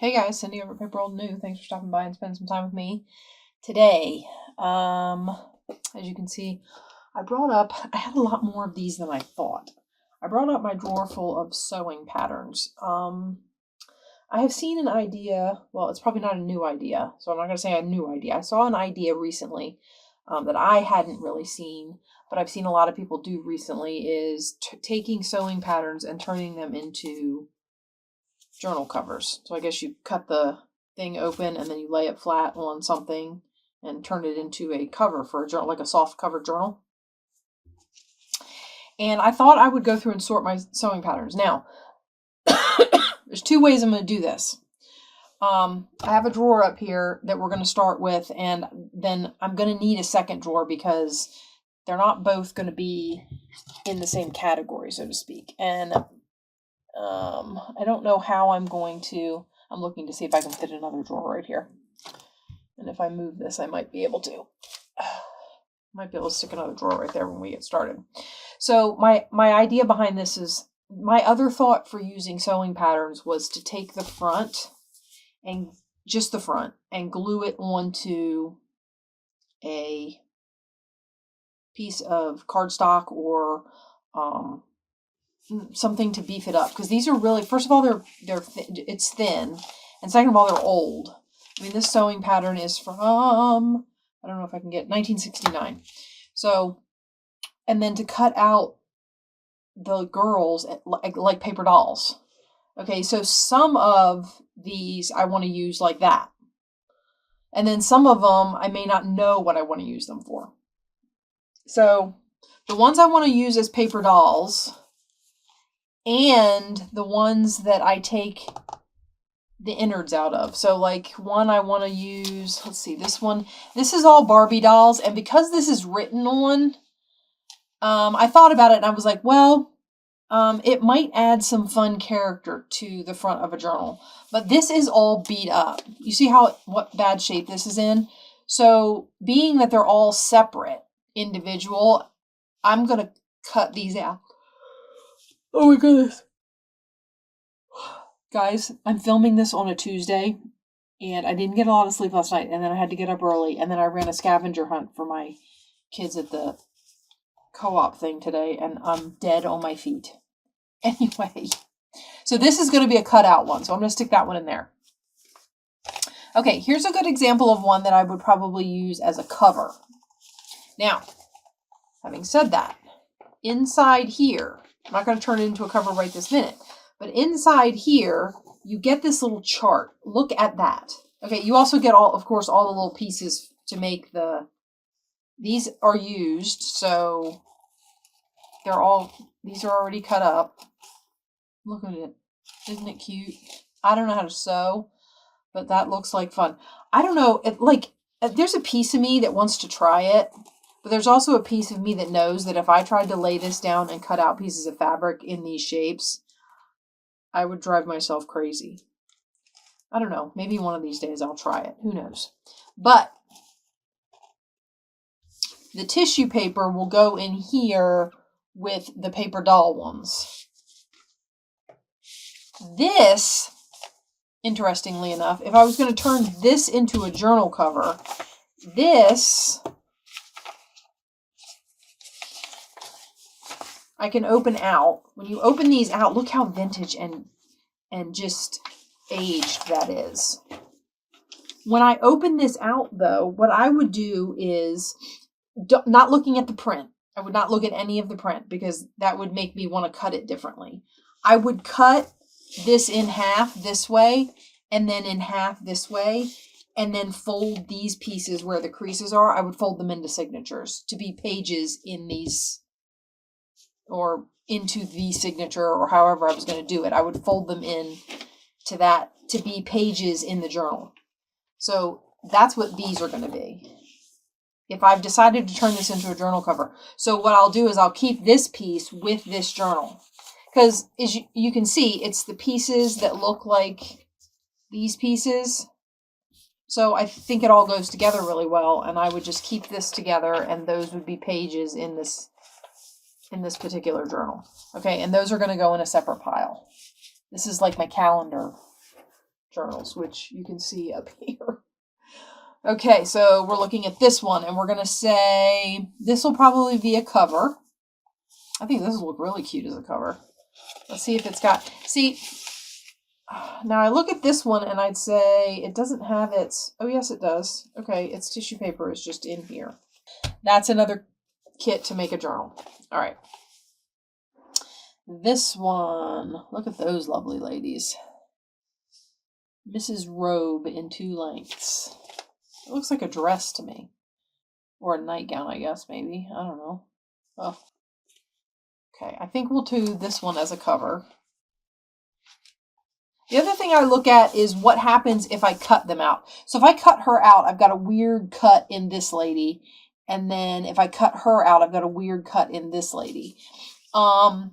Hey guys, Cindy over at paper.old.new. Thanks for stopping by and spending some time with me today. As you can see, I had a lot more of these than I thought. I brought up my drawer full of sewing patterns. I have seen an idea, well, it's probably not a new idea, so I'm not going to say a new idea. I saw an idea recently that I hadn't really seen, but I've seen a lot of people do recently, is taking sewing patterns and turning them into journal covers. So I guess you cut the thing open and then you lay it flat on something and turn it into a cover for a journal, like a soft covered journal. And I thought I would go through and sort my sewing patterns. Now, there's two ways I'm going to do this. I have a drawer up here that we're going to start with, and then I'm going to need a second drawer because they're not both going to be in the same category, so to speak. And I don't know how I'm looking to see if I can fit another drawer right here. And if I move this, I might be able to. Might be able to stick another drawer right there when we get started. So my idea behind this is, my other thought for using sewing patterns was to take the front, and just the front, and glue it onto a piece of cardstock or something to beef it up, because these are really, first of all, it's thin, and second of all, they're old. I mean, this sewing pattern is from, I don't know if I can get, 1969. So, and then to cut out the girls like paper dolls. Okay, so some of these I want to use like that, and then some of them I may not know what I want to use them for. So the ones I want to use as paper dolls, and the ones that I take the innards out of. So like one I want to use, let's see, this one, this is all Barbie dolls. And because this is written on, I thought about it and I was like, well, it might add some fun character to the front of a journal, but this is all beat up. You see what bad shape this is in? So being that they're all separate, individual, I'm going to cut these out. Oh my goodness. Guys, I'm filming this on a Tuesday, and I didn't get a lot of sleep last night, and then I had to get up early, and then I ran a scavenger hunt for my kids at the co-op thing today, and I'm dead on my feet. Anyway, so this is going to be a cutout one, so I'm going to stick that one in there. Okay, here's a good example of one that I would probably use as a cover. Now, having said that, inside here, I'm not going to turn it into a cover right this minute, but inside here, you get this little chart. Look at that. Okay, you also get all the little pieces to make these are used, so these are already cut up. Look at it. Isn't it cute? I don't know how to sew, but that looks like fun. I don't know, there's a piece of me that wants to try it, but there's also a piece of me that knows that if I tried to lay this down and cut out pieces of fabric in these shapes, I would drive myself crazy. I don't know. Maybe one of these days I'll try it. Who knows? But the tissue paper will go in here with the paper doll ones. This, interestingly enough, if I was going to turn this into a journal cover, this I can open out. When you open these out, look how vintage and just aged that is. When I open this out, though, what I would do is, not looking at the print. I would not look at any of the print because that would make me want to cut it differently. I would cut this in half this way, and then in half this way, and then fold these pieces where the creases are. I would fold them into signatures to be pages in these, or into the signature, or however I was going to do it. I would fold them in to that to be pages in the journal. So that's what these are going to be, if I've decided to turn this into a journal cover. So what I'll do is I'll keep this piece with this journal, because as you can see, it's the pieces that look like these pieces. So I think it all goes together really well, and I would just keep this together, and those would be pages in this particular journal. Okay, and those are going to go in a separate pile. This is like my calendar journals, which you can see up here. Okay, so we're looking at this one, and we're going to say this will probably be a cover. I think this will look really cute as a cover. Let's see if it's got... See, now I look at this one, and I'd say it doesn't have its... Oh, yes, it does. Okay, its tissue paper is just in here. That's another kit to make a journal. All right. This one, look at those lovely ladies. Mrs. Robe in 2 lengths. It looks like a dress to me. Or a nightgown, I guess, maybe. I don't know. Oh. Okay, I think we'll do this one as a cover. The other thing I look at is what happens if I cut them out. So if I cut her out, I've got a weird cut in this lady. And then if I cut her out, I've got a weird cut in this lady. Where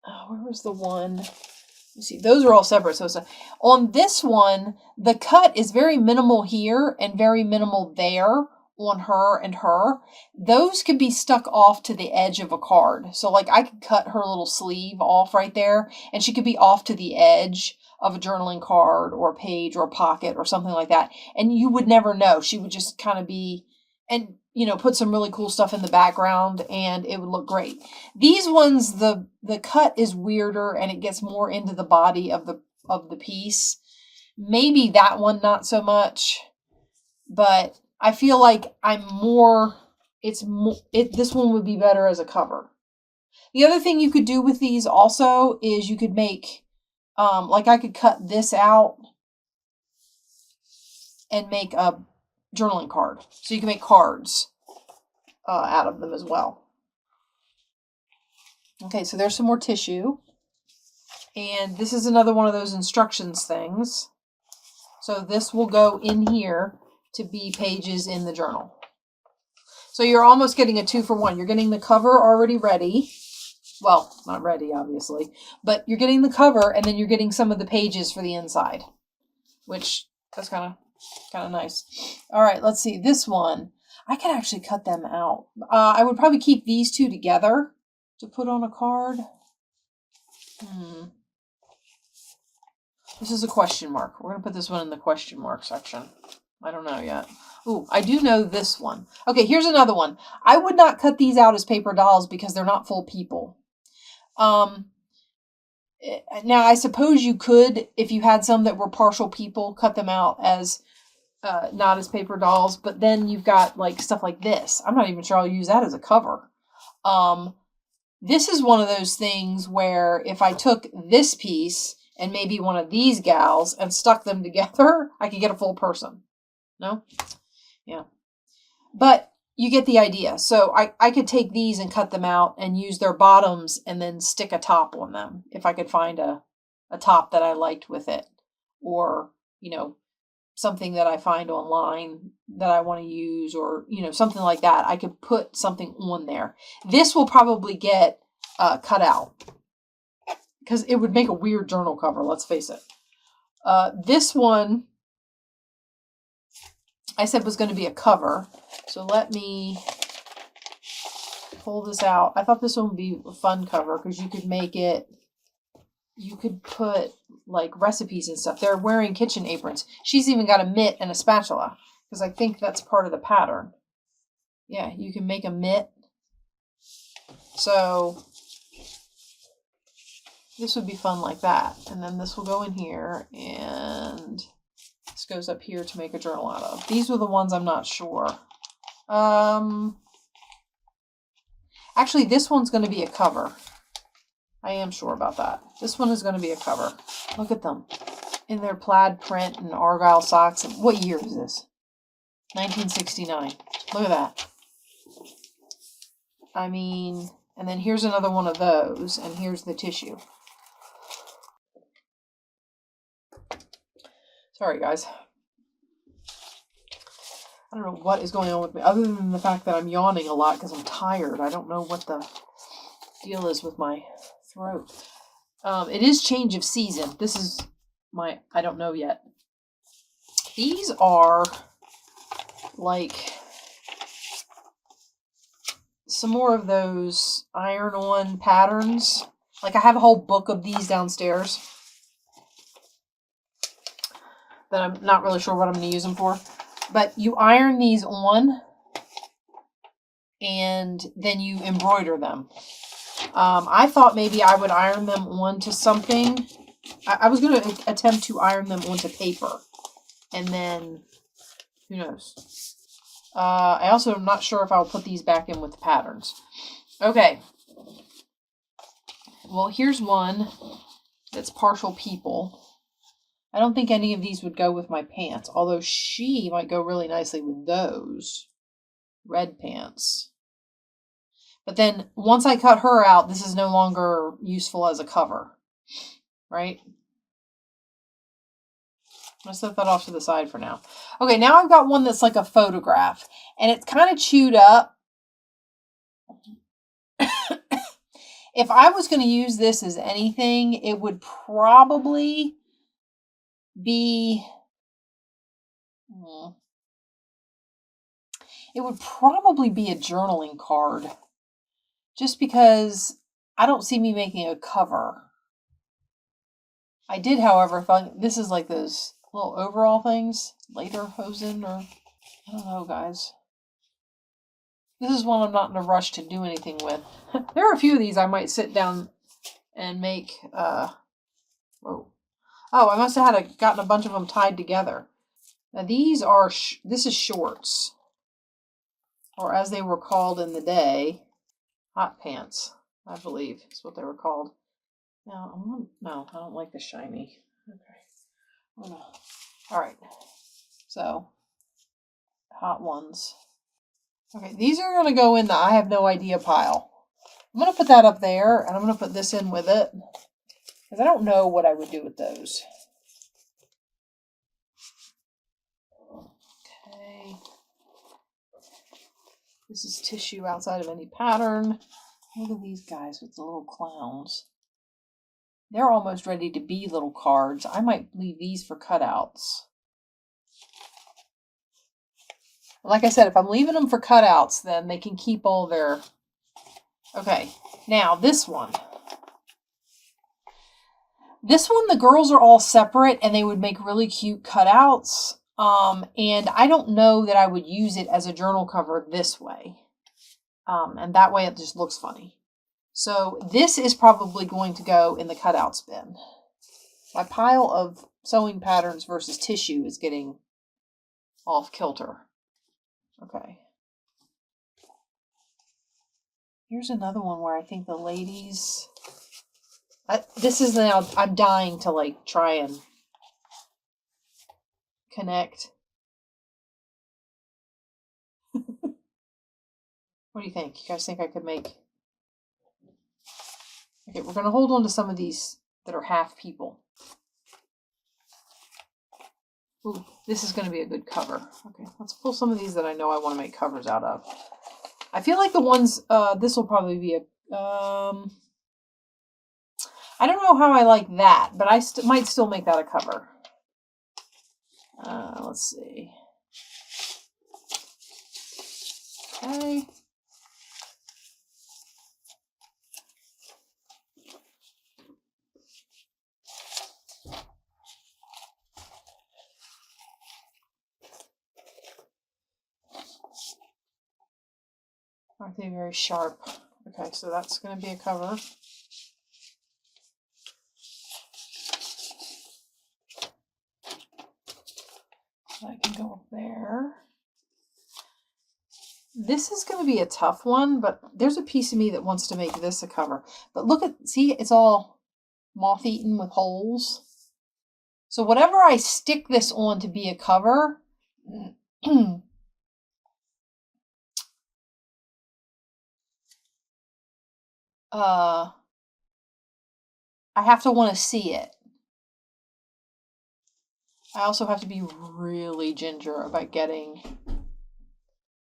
was the one? You see, those are all separate. So on this one, the cut is very minimal here and very minimal there on her and her. Those could be stuck off to the edge of a card. So like I could cut her little sleeve off right there, and she could be off to the edge of a journaling card or a page or a pocket or something like that. And you would never know. She would just kind of be, and you know, put some really cool stuff in the background and it would look great. These ones, the cut is weirder and it gets more into the body of the piece. Maybe that one not so much, but I feel like this one would be better as a cover. The other thing you could do with these also is you could make, like I could cut this out and make a journaling card. So you can make cards out of them as well. Okay, so there's some more tissue. And this is another one of those instructions things. So this will go in here to be pages in the journal. So you're almost getting a 2-for-1. You're getting the cover already ready. Well, not ready, obviously. But you're getting the cover, and then you're getting some of the pages for the inside. Which, that's kind of nice. All right, let's see. This one, I could actually cut them out. I would probably keep these two together to put on a card. This is a question mark. We're going to put this one in the question mark section. I don't know yet. Ooh, I do know this one. Okay, here's another one. I would not cut these out as paper dolls because they're not full people. Now, I suppose you could, if you had some that were partial people, cut them out as not as paper dolls, but then you've got like stuff like this. I'm not even sure I'll use that as a cover. This is one of those things where if I took this piece and maybe one of these gals and stuck them together, I could get a full person. No? Yeah. But you get the idea. So I could take these and cut them out and use their bottoms and then stick a top on them if I could find a top that I liked with it. Or, you know, something that I find online that I want to use, or, you know, something like that. I could put something on there. This will probably get cut out because it would make a weird journal cover, let's face it. This one I said was going to be a cover. So let me pull this out. I thought this one would be a fun cover because you could make it, you could put like recipes and stuff. They're wearing kitchen aprons. She's even got a mitt and a spatula because I think that's part of the pattern. Yeah, you can make a mitt. So this would be fun like that. And then this will go in here and this goes up here to make a journal out of. These were the ones I'm not sure. Actually, this one's going to be a cover. I am sure about that. This one is going to be a cover. Look at them in their plaid print and argyle socks. What year is this? 1969. Look at that. I mean, and then here's another one of those, and here's the tissue. Sorry, guys. I don't know what is going on with me, other than the fact that I'm yawning a lot because I'm tired. I don't know what the deal is with my throat. It is change of season. This is my, I don't know yet. These are like some more of those iron-on patterns. Like I have a whole book of these downstairs. that I'm not really sure what I'm going to use them for. But you iron these on, and then you embroider them. I thought maybe I would iron them onto something. I was going to attempt to iron them onto paper. And then, who knows? I also am not sure if I'll put these back in with the patterns. Okay. Well, here's one that's partial people. I don't think any of these would go with my pants, although she might go really nicely with those red pants. But then once I cut her out, this is no longer useful as a cover, right? I'm going to set that off to the side for now. Okay, now I've got one that's like a photograph, and it's kind of chewed up. If I was going to use this as anything, it would probably be... It would probably be a journaling card. Just because I don't see me making a cover. I did, however, thought this is like those little overall things. Lederhosen, or I don't know, guys. This is one I'm not in a rush to do anything with. There are a few of these I might sit down and make. Whoa. Oh, I must have gotten a bunch of them tied together. Now these are, this is shorts. Or as they were called in the day, hot pants, I believe is what they were called. Now, no, I don't like the shiny. Okay. All right. So, hot ones. Okay, these are going to go in the I have no idea pile. I'm going to put that up there, and I'm going to put this in with it. Because I don't know what I would do with those. Okay. This is tissue outside of any pattern. Look at these guys with the little clowns. They're almost ready to be little cards. I might leave these for cutouts. Like I said, if I'm leaving them for cutouts, then they can keep all their... Okay, now this one. This one, the girls are all separate, and they would make really cute cutouts. And I don't know that I would use it as a journal cover this way. And that way it just looks funny. So this is probably going to go in the cutouts bin. My pile of sewing patterns versus tissue is getting off kilter. Okay. Here's another one where I think the ladies... this is now... I'm dying to like try and connect. What do you think? You guys think I could make... Okay, we're going to hold on to some of these that are half people. Ooh, this is going to be a good cover. Okay, let's pull some of these that I know I want to make covers out of. I feel like the ones, this will probably be a, I don't know how I like that, but I might still make that a cover. Let's see. Okay. Aren't they very sharp? Okay, so that's going to be a cover. That can go up there. This is going to be a tough one, but there's a piece of me that wants to make this a cover. But look at, see, it's all moth-eaten with holes. So whatever I stick this on to be a cover, I have to want to see it. I also have to be really ginger about getting...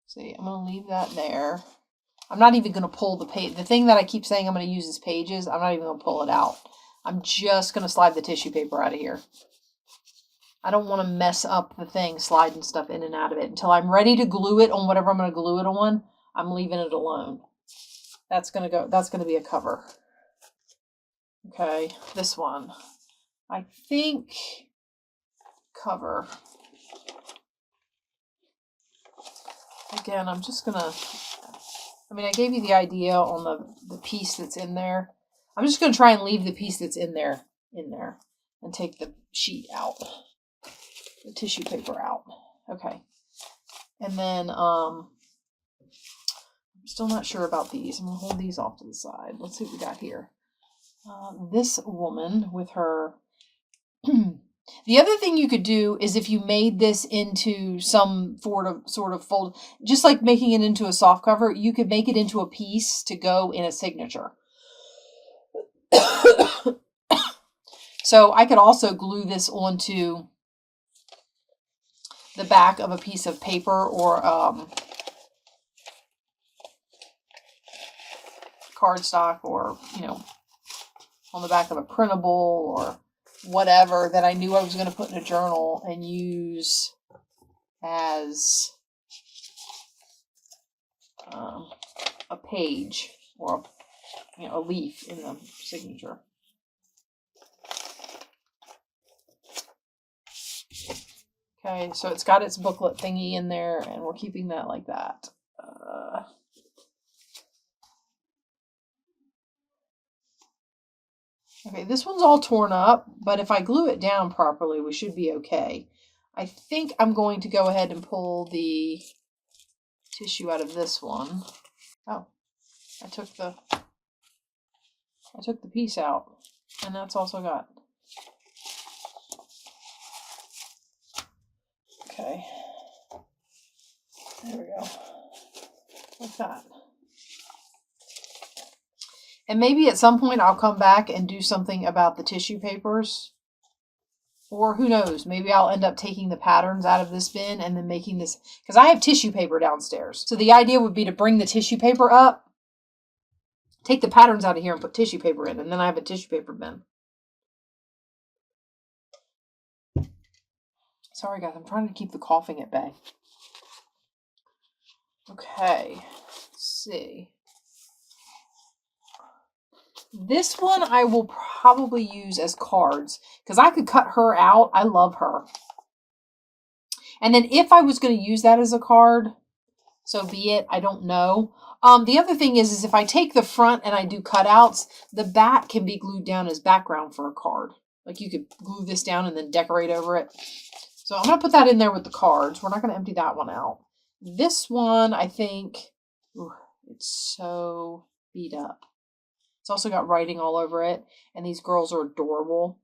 See, I'm going to leave that there. I'm not even going to pull the page. The thing that I keep saying I'm going to use as pages, I'm not even going to pull it out. I'm just going to slide the tissue paper out of here. I don't want to mess up the thing, sliding stuff in and out of it. Until I'm ready to glue it on whatever I'm going to glue it on, I'm leaving it alone. That's going to be a cover. Okay, this one. I think cover. Again, I'm just gonna, I mean, I gave you the idea on the piece that's in there. I'm just gonna try and leave the piece that's in there, and take the sheet out, the tissue paper out. Okay. And then, I'm still not sure about these. I'm gonna hold these off to the side. Let's see what we got here. This woman with her, the other thing you could do is if you made this into some sort of fold, just like making it into a soft cover, you could make it into a piece to go in a signature. So I could also glue this onto the back of a piece of paper or cardstock, or, you know, on the back of a printable or whatever that I knew I was going to put in a journal and use as a page or, you know, a leaf in the signature. Okay, so it's got its booklet thingy in there, and we're keeping that like that. Okay, this one's all torn up, but if I glue it down properly, we should be okay. I think I'm going to go ahead and pull the tissue out of this one. Oh, I took the piece out, and that's also got. Okay, there we go, like that. And maybe at some point I'll come back and do something about the tissue papers. Or who knows, maybe I'll end up taking the patterns out of this bin and then making this, because I have tissue paper downstairs. So the idea would be to bring the tissue paper up, take the patterns out of here and put tissue paper in, and then I have a tissue paper bin. Sorry guys, I'm trying to keep the coughing at bay. Okay, let's see. This one I will probably use as cards, because I could cut her out. I love her. And then if I was going to use that as a card, so be it. I don't know. The other thing is if I take the front and I do cutouts, the back can be glued down as background for a card. Like you could glue this down and then decorate over it. So I'm going to put that in there with the cards. We're not going to empty that one out. This one, I think, ooh, it's so beat up. It's also got writing all over it, and these girls are adorable.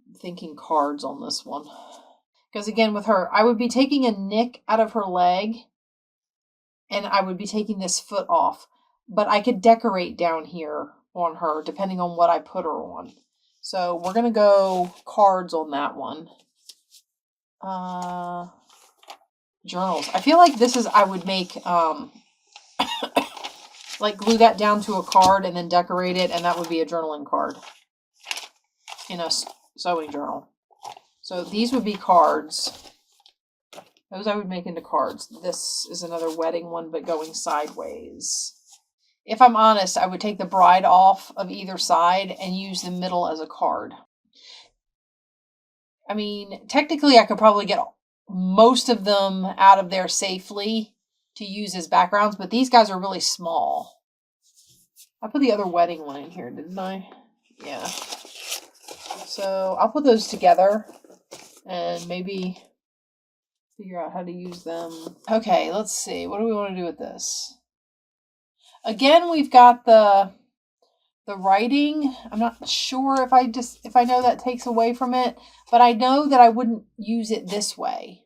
I'm thinking cards on this one. Because again, with her, I would be taking a nick out of her leg, and I would be taking this foot off. But I could decorate down here on her, depending on what I put her on. So we're going to go cards on that one. Journals. I feel like this is, I would make... like glue that down to a card and then decorate it, and that would be a journaling card in a sewing journal. So these would be cards. Those I would make into cards. This is another wedding one, but going sideways. If I'm honest, I would take the bride off of either side and use the middle as a card. I mean, technically I could probably get most of them out of there safely to use as backgrounds, but these guys are really small. I put the other wedding one in here, didn't I? Yeah. So I'll put those together and maybe figure out how to use them. Okay, let's see. What do we want to do with this? Again, we've got the writing. I'm not sure if I know that takes away from it, but I know that I wouldn't use it this way.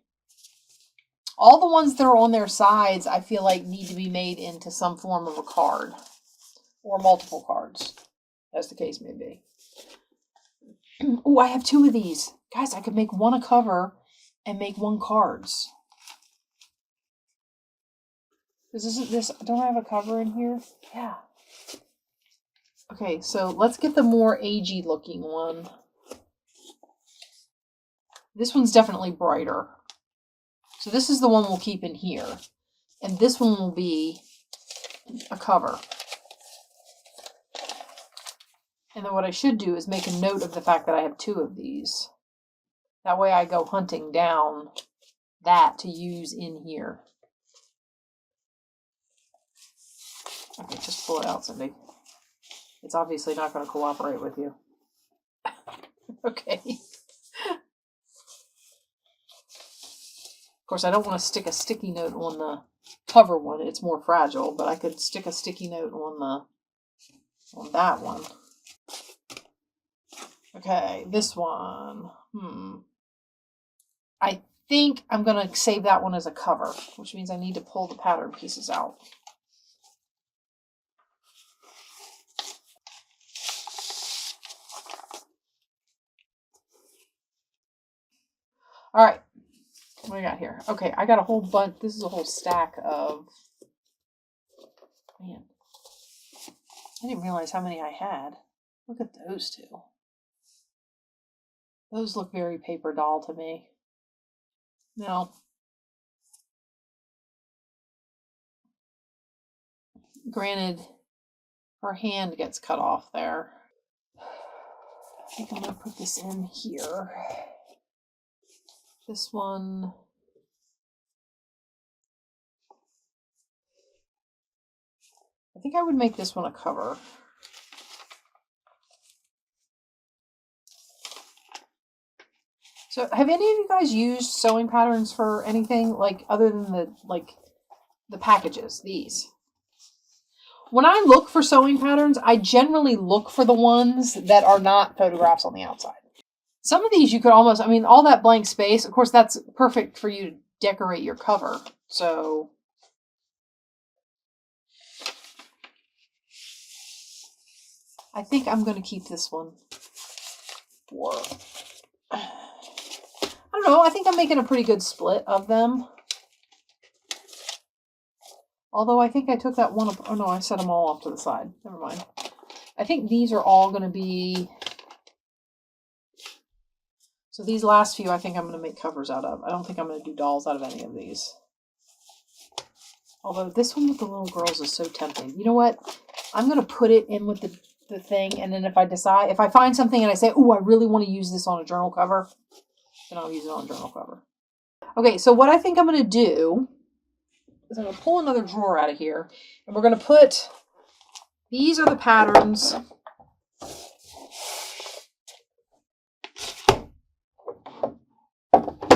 All the ones that are on their sides, I feel like need to be made into some form of a card. Or multiple cards, as the case may be. Oh, I have 2 of these. Guys, I could make one a cover and make one cards. Don't I have a cover in here? Yeah. Okay, so let's get the more agey looking one. This one's definitely brighter. So this is the one we'll keep in here. And this one will be a cover. And then what I should do is make a note of the fact that I have 2 of these. That way I go hunting down that to use in here. Okay, just pull it out, Cindy. It's obviously not going to cooperate with you. Okay. Of course, I don't want to stick a sticky note on the cover one. It's more fragile, but I could stick a sticky note on that one. Okay, this one. I think I'm going to save that one as a cover, which means I need to pull the pattern pieces out. All right. What do we got here? Okay, I got a whole bunch. This is a whole stack of... Man. I didn't realize how many I had. Look at those two. Those look very paper doll to me. No. Granted, her hand gets cut off there. I think I'm going to put this in here. This one... I think I would make this one a cover. So, have any of you guys used sewing patterns for anything, like, other than the packages, these? When I look for sewing patterns, I generally look for the ones that are not photographs on the outside. Some of these you could almost, I mean, all that blank space, of course, that's perfect for you to decorate your cover. So, I think I'm going to keep this one for, I don't know, I think I'm making a pretty good split of them. Although I think I took that one up, oh no, I set them all off to the side. Never mind. I think these are all going to be, so these last few I think I'm going to make covers out of. I don't think I'm going to do dolls out of any of these. Although this one with the little girls is so tempting. You know what? I'm going to put it in with the thing, and then if I find something and I say, oh, I really want to use this on a journal cover, then I'll use it on a journal cover. Okay, so what I think I'm going to do is I'm going to pull another drawer out of here, and we're going to put, these are the patterns. I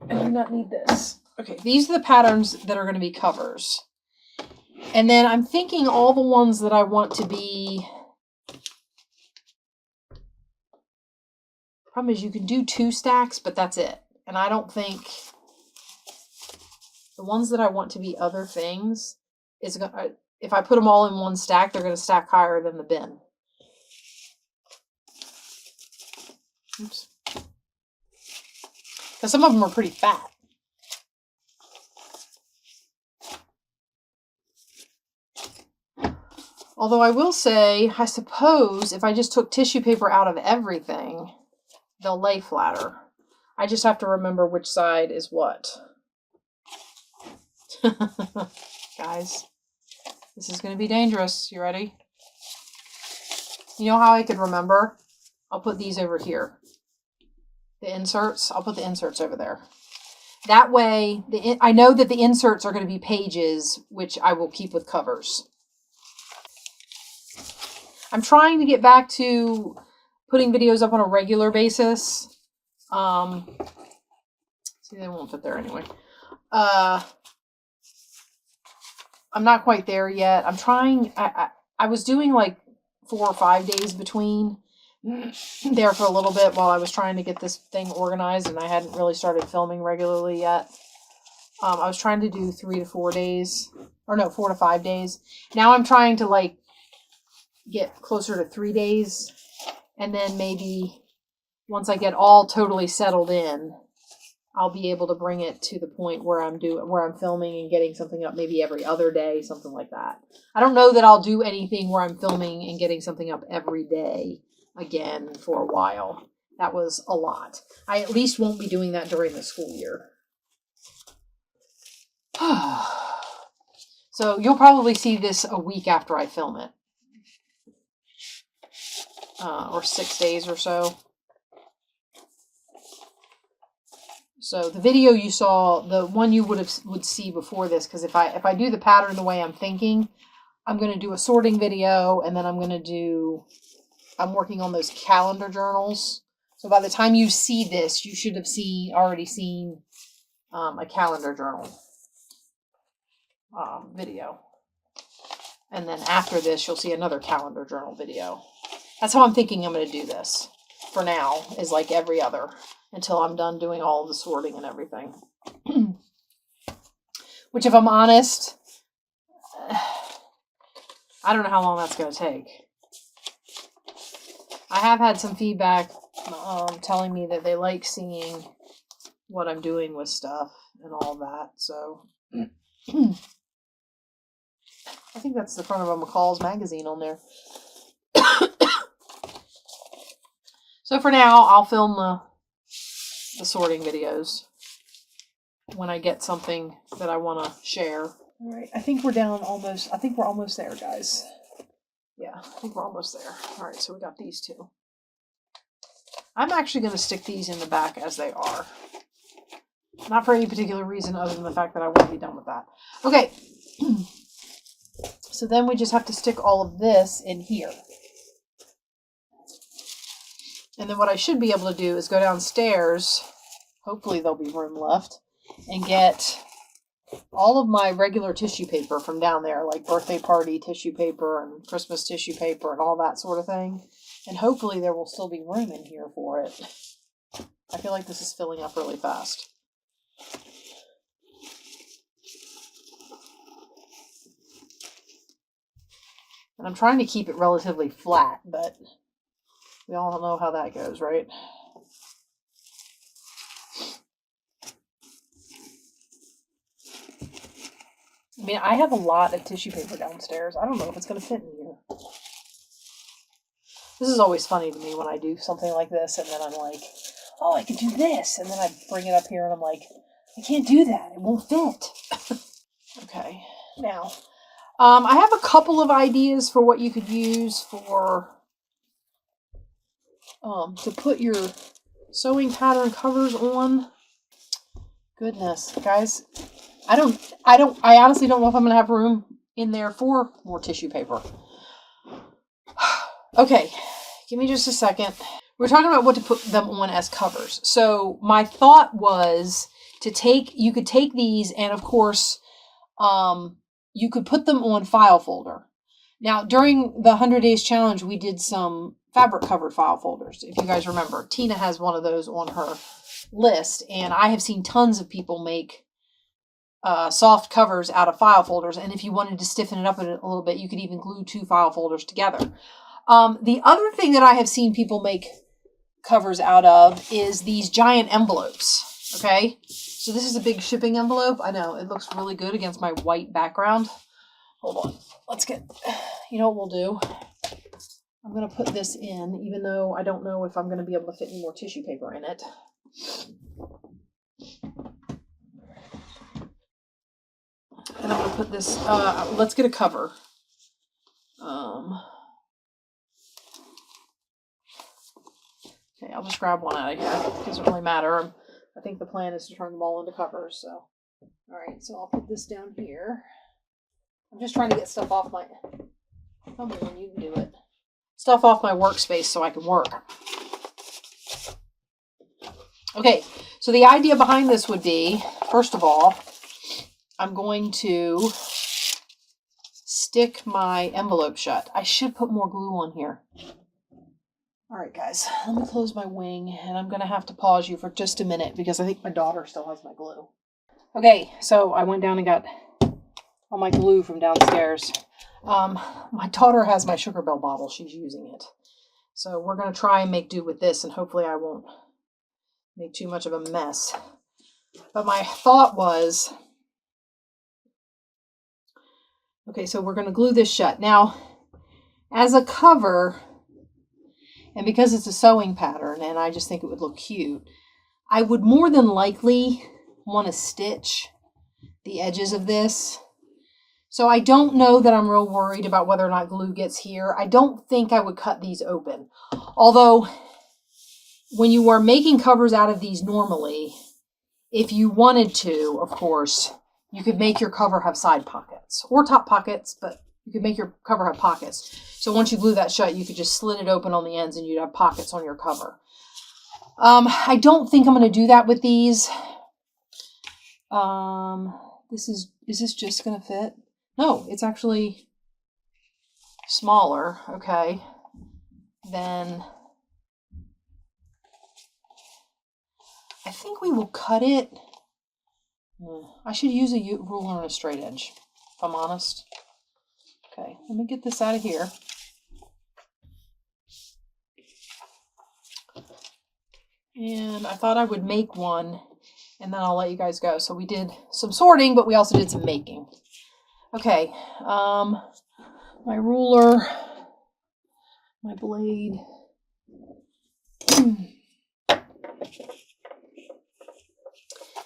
do not need this. Okay, these are the patterns that are going to be covers. And then I'm thinking all the ones that I want to be... Problem is you can do 2 stacks, but that's it. And I don't think... The ones that I want to be other things, is gonna, if I put them all in one stack, they're going to stack higher than the bin. Oops. Because some of them are pretty fat. Although I will say, I suppose if I just took tissue paper out of everything, they'll lay flatter. I just have to remember which side is what. Guys, this is going to be dangerous. You ready? You know how I could remember? I'll put these over here. The inserts, I'll put the inserts over there. That way, I know that the inserts are going to be pages, which I will keep with covers. I'm trying to get back to putting videos up on a regular basis. See, they won't fit there anyway. I'm not quite there yet. I'm trying. I was doing like 4 or 5 days between there for a little bit while I was trying to get this thing organized, and I hadn't really started filming regularly yet. I was trying to do 3 to 4 days, or no, 4 to 5 days. Now I'm trying to like get closer to 3 days, and then maybe once I get all totally settled in, I'll be able to bring it to the point where I'm filming and getting something up maybe every other day, something like that. I don't know that I'll do anything where I'm filming and getting something up every day again for a while. That was a lot. I at least won't be doing that during the school year. So you'll probably see this a week after I film it. Or 6 days or so. So the video you saw, the one you would see before this, because if I do the pattern the way I'm thinking, I'm going to do a sorting video, and then I'm working on those calendar journals. So by the time you see this, you should have already seen a calendar journal video. And then after this, you'll see another calendar journal video. That's how I'm thinking I'm going to do this. For now, is like every other, until I'm done doing all of the sorting and everything. Which, if I'm honest, I don't know how long that's going to take. I have had some feedback telling me that they like seeing what I'm doing with stuff and all that. So I think that's the front of a McCall's magazine on there. So for now, I'll film the sorting videos when I get something that I want to share. All right, I think we're almost there, guys. Yeah, I think we're almost there. All right, so we got these two. I'm actually going to stick these in the back as they are. Not for any particular reason other than the fact that I want to be done with that. Okay. So then we just have to stick all of this in here. And then what I should be able to do is go downstairs, hopefully there'll be room left, and get all of my regular tissue paper from down there, like birthday party tissue paper and Christmas tissue paper and all that sort of thing. And hopefully there will still be room in here for it. I feel like this is filling up really fast. And I'm trying to keep it relatively flat, but we all know how that goes, right? I mean, I have a lot of tissue paper downstairs. I don't know if it's going to fit in here. This is always funny to me when I do something like this, and then I'm like, oh, I could do this. And then I bring it up here, and I'm like, I can't do that. It won't fit. Okay, now, I have a couple of ideas for what you could use for to put your sewing pattern covers on. Goodness, guys, I honestly don't know if I'm gonna have room in there for more tissue paper. Okay, give me just a second. We're talking about what to put them on as covers. So my thought was you could take these, and of course, you could put them on file folder. Now, during the 100 Days Challenge, we did some fabric covered file folders. If you guys remember, Tina has one of those on her list, and I have seen tons of people make soft covers out of file folders. And if you wanted to stiffen it up a little bit, you could even glue 2 file folders together. The other thing that I have seen people make covers out of is these giant envelopes. Okay, so this is a big shipping envelope. I know it looks really good against my white background. Hold on, you know what we'll do? I'm going to put this in, even though I don't know if I'm going to be able to fit any more tissue paper in it. And I'm going to put this, let's get a cover. Okay, I'll just grab one out of here. It doesn't really matter. I think the plan is to turn them all into covers, so. All right, so I'll put this down here. I'm just trying to get stuff off my, come on, you can do it. Stuff off my workspace so I can work. Okay, so the idea behind this would be, first of all, I'm going to stick my envelope shut. I should put more glue on here. All right, guys, let me close my wing, and I'm going to have to pause you for just a minute because I think my daughter still has my glue. Okay, so I went down and got all my glue from downstairs. My daughter has my Sugar Bell bottle. She's using it. So we're going to try and make do with this, and hopefully I won't make too much of a mess. But my thought was, okay, so we're going to glue this shut. Now, as a cover, and because it's a sewing pattern, and I just think it would look cute, I would more than likely want to stitch the edges of this. So I don't know that I'm real worried about whether or not glue gets here. I don't think I would cut these open. Although, when you are making covers out of these normally, if you wanted to, of course, you could make your cover have side pockets or top pockets, but you could make your cover have pockets. So once you glue that shut, you could just slit it open on the ends and you'd have pockets on your cover. I don't think I'm going to do that with these. Is this just going to fit? No, it's actually smaller. Okay. Then I think we will cut it. I should use a ruler and a straight edge, if I'm honest. Okay, let me get this out of here. And I thought I would make one, and then I'll let you guys go. So we did some sorting, but we also did some making. Okay, my ruler, my blade.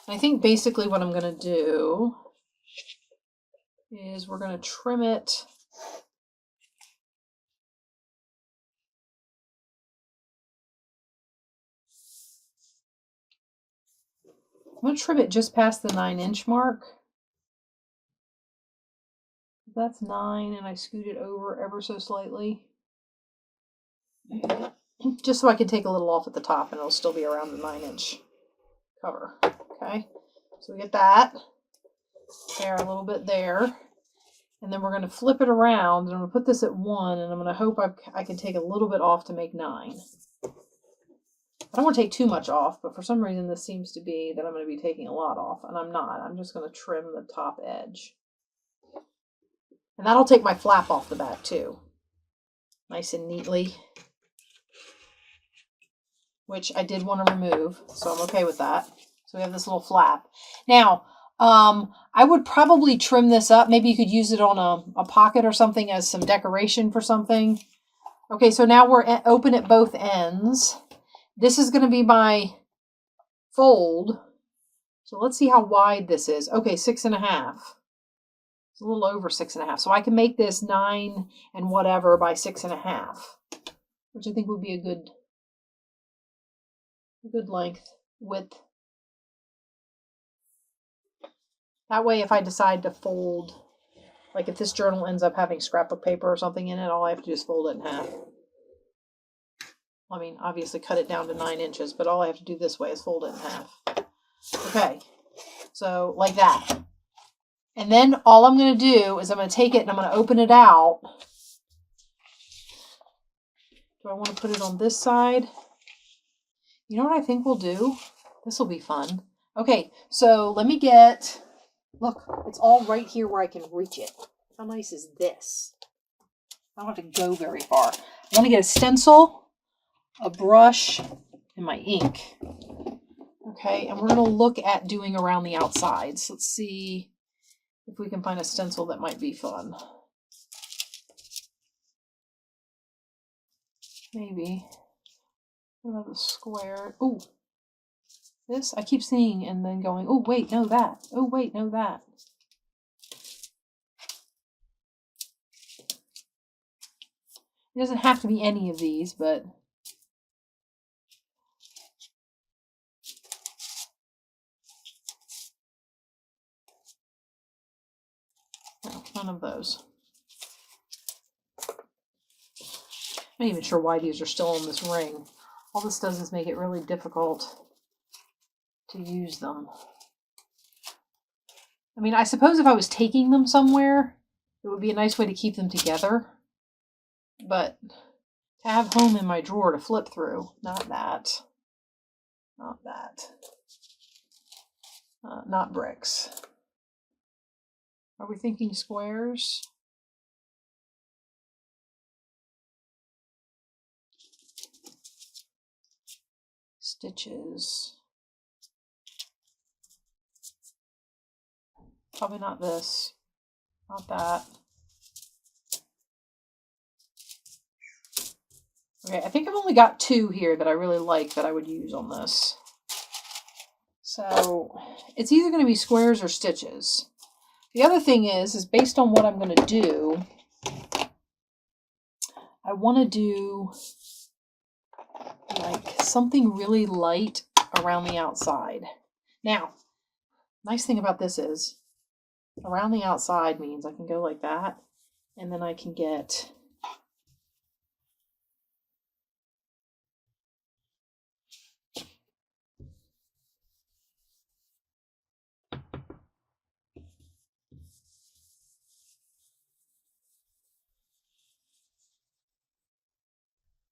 I think basically what I'm going to do is we're going to trim it. I'm going to trim it just past the 9-inch mark. That's 9, and I scoot it over ever so slightly. Just so I can take a little off at the top and it'll still be around the 9-inch cover. Okay, so we get that there, a little bit there, and then we're going to flip it around, and I'm going to put this at 1, and I'm going to hope I can take a little bit off to make 9. I don't want to take too much off, but for some reason this seems to be that I'm going to be taking a lot off, and I'm not. I'm just going to trim the top edge. And that'll take my flap off the back too. Nice and neatly. Which I did want to remove, so I'm okay with that. So we have this little flap. Now, I would probably trim this up. Maybe you could use it on a pocket or something as some decoration for something. Okay, so now we're open at both ends. This is going to be my fold. So let's see how wide this is. Okay, 6.5. It's a little over 6.5. So I can make this 9 and whatever by 6.5, which I think would be a good length, width. That way, if I decide to fold, like if this journal ends up having scrapbook paper or something in it, all I have to do is fold it in half. I mean, obviously cut it down to 9 inches, but all I have to do this way is fold it in half. Okay, so like that. And then all I'm going to do is I'm going to take it and I'm going to open it out. Do I want to put it on this side? You know what I think we'll do? This will be fun. Okay, so let me get, look, it's all right here where I can reach it. How nice is this? I don't have to go very far. I want to get a stencil, a brush, and my ink. Okay, and we're going to look at doing around the outsides. Let's see if we can find a stencil that might be fun. Maybe. What about the square? Oh, this I keep seeing and then going, oh, wait, no, that. Oh, wait, no, that. It doesn't have to be any of these, but no, none of those. I'm not even sure why these are still on this ring. All this does is make it really difficult to use them. I mean, I suppose if I was taking them somewhere, it would be a nice way to keep them together. But to have home in my drawer to flip through, not that. Not that. Not bricks. Are we thinking squares? Stitches. Probably not this. Not that. Okay, I think I've only got 2 here that I really like that I would use on this. So it's either going to be squares or stitches. The other thing is based on what I'm going to do, I want to do like something really light around the outside. Now, Nice thing about this is around the outside means I can go like that, and then I can get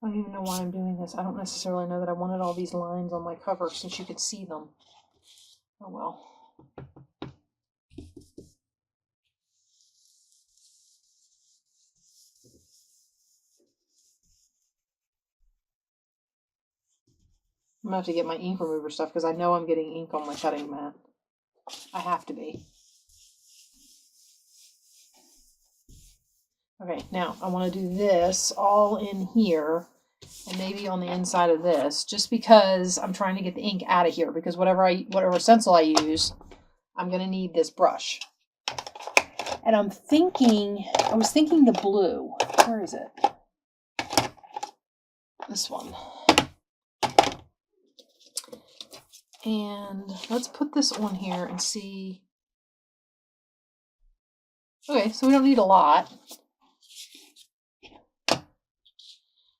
I don't even know why I'm doing this. I don't necessarily know that I wanted all these lines on my cover since you could see them. Oh well. I'm gonna have to get my ink remover stuff because I know I'm getting ink on my cutting mat. I have to be. Okay, now I want to do this all in here and maybe on the inside of this, just because I'm trying to get the ink out of here, because whatever stencil I use, I'm gonna need this brush. And I was thinking the blue. Where is it? This one. And let's put this on here and see. Okay, so we don't need a lot.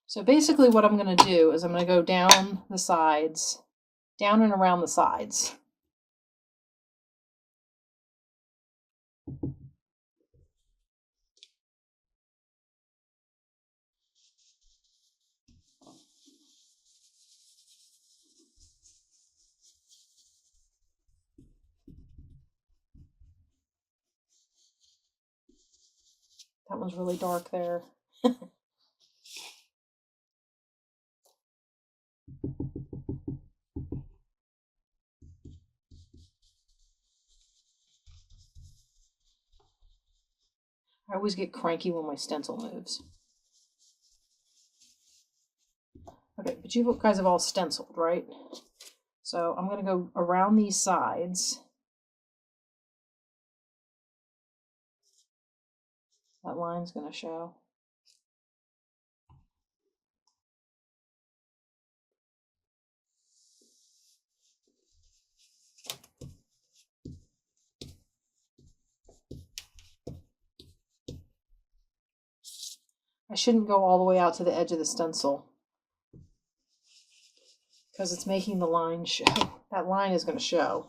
So basically what I'm going to do is I'm going to go down the sides, down and around the sides. That one's really dark there. I always get cranky when my stencil moves. Okay, but you guys have all stenciled, right? So I'm going to go around these sides. That line's going to show. I shouldn't go all the way out to the edge of the stencil because it's making the line show. That line is going to show.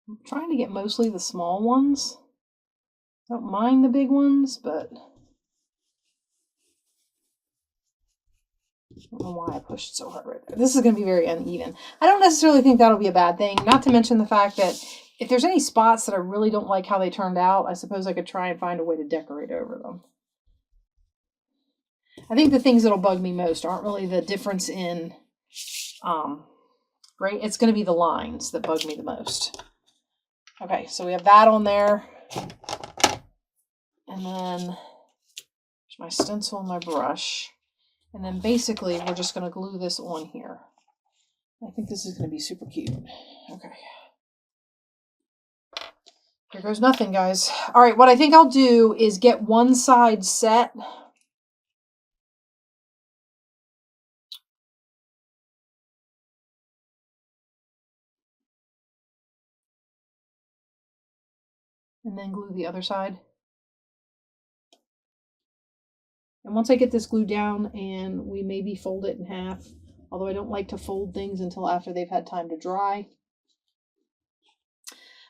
I'm trying to get mostly the small ones. I don't mind the big ones, but I don't know why I pushed so hard right there. This is going to be very uneven. I don't necessarily think that'll be a bad thing, not to mention the fact that if there's any spots that I really don't like how they turned out, I suppose I could try and find a way to decorate over them. I think the things that'll bug me most aren't really the difference in gray. It's going to be the lines that bug me the most. Okay, so we have that on there. And then there's my stencil and my brush. And then basically we're just going to glue this on here. I think this is going to be super cute. Okay. Here goes nothing, guys. All right, what I think I'll do is get one side set. And then glue the other side. And once I get this glued down, and we maybe fold it in half, although I don't like to fold things until after they've had time to dry.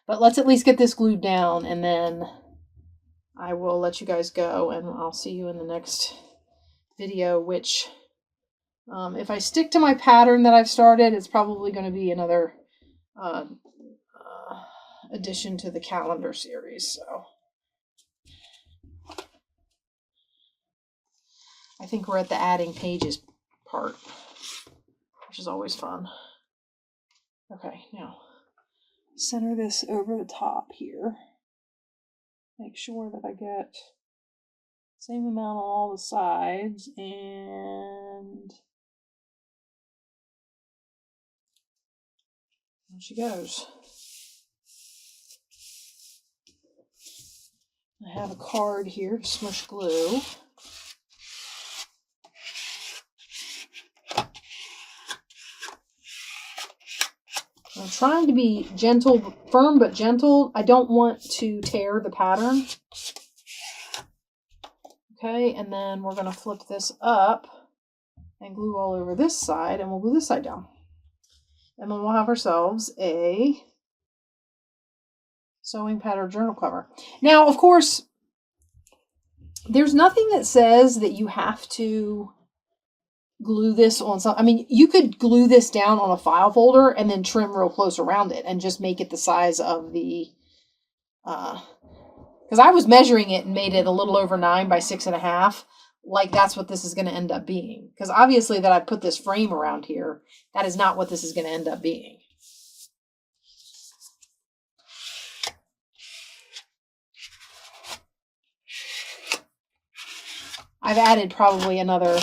But let's at least get this glued down, and then I will let you guys go, and I'll see you in the next video, which, if I stick to my pattern that I've started, it's probably going to be another addition to the calendar series. So I think we're at the adding pages part, which is always fun. Okay, now center this over the top here. Make sure that I get same amount on all the sides, and there she goes. I have a card here to smush glue. I'm trying to be gentle, firm but gentle. I don't want to tear the pattern. Okay, and then we're going to flip this up and glue all over this side, and we'll glue this side down. And then we'll have ourselves a sewing pattern journal cover. Now, of course, there's nothing that says that you have to glue this on some. I mean, you could glue this down on a file folder and then trim real close around it and just make it the size of the, because I was measuring it and made it a little over 9 by 6.5. Like that's what this is going to end up being. Because obviously that I put this frame around here, that is not what this is going to end up being. I've added probably another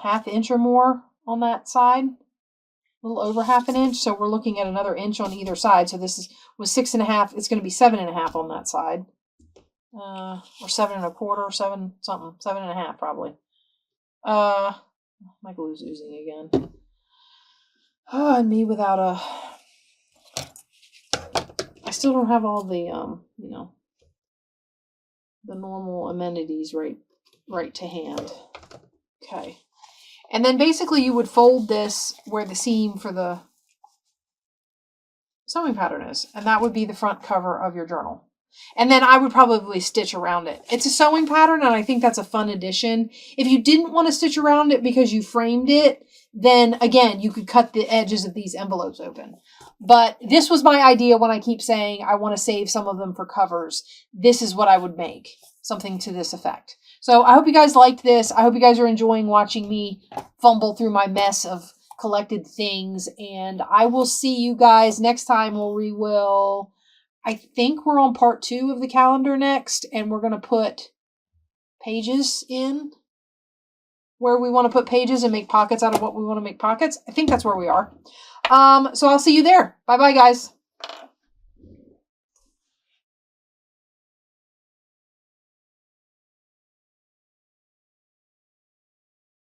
half inch or more on that side. A little over half an inch, so we're looking at another inch on either side. So this was 6.5. It's going to be 7.5 on that side, or 7.25, 7 something, 7.5 probably. My glue's oozing again. Oh, and me without a. I still don't have all the you know, the normal amenities right to hand. Okay. And then basically you would fold this where the seam for the sewing pattern is. And that would be the front cover of your journal. And then I would probably stitch around it. It's a sewing pattern, and I think that's a fun addition. If you didn't want to stitch around it because you framed it, then again, you could cut the edges of these envelopes open. But this was my idea when I keep saying I want to save some of them for covers. This is what I would make. Something to this effect. So I hope you guys liked this. I hope you guys are enjoying watching me fumble through my mess of collected things. And I will see you guys next time where we will, I think we're on part 2 of the calendar next. And we're going to put pages in where we want to put pages and make pockets out of what we want to make pockets. I think that's where we are. So I'll see you there. Bye-bye, guys.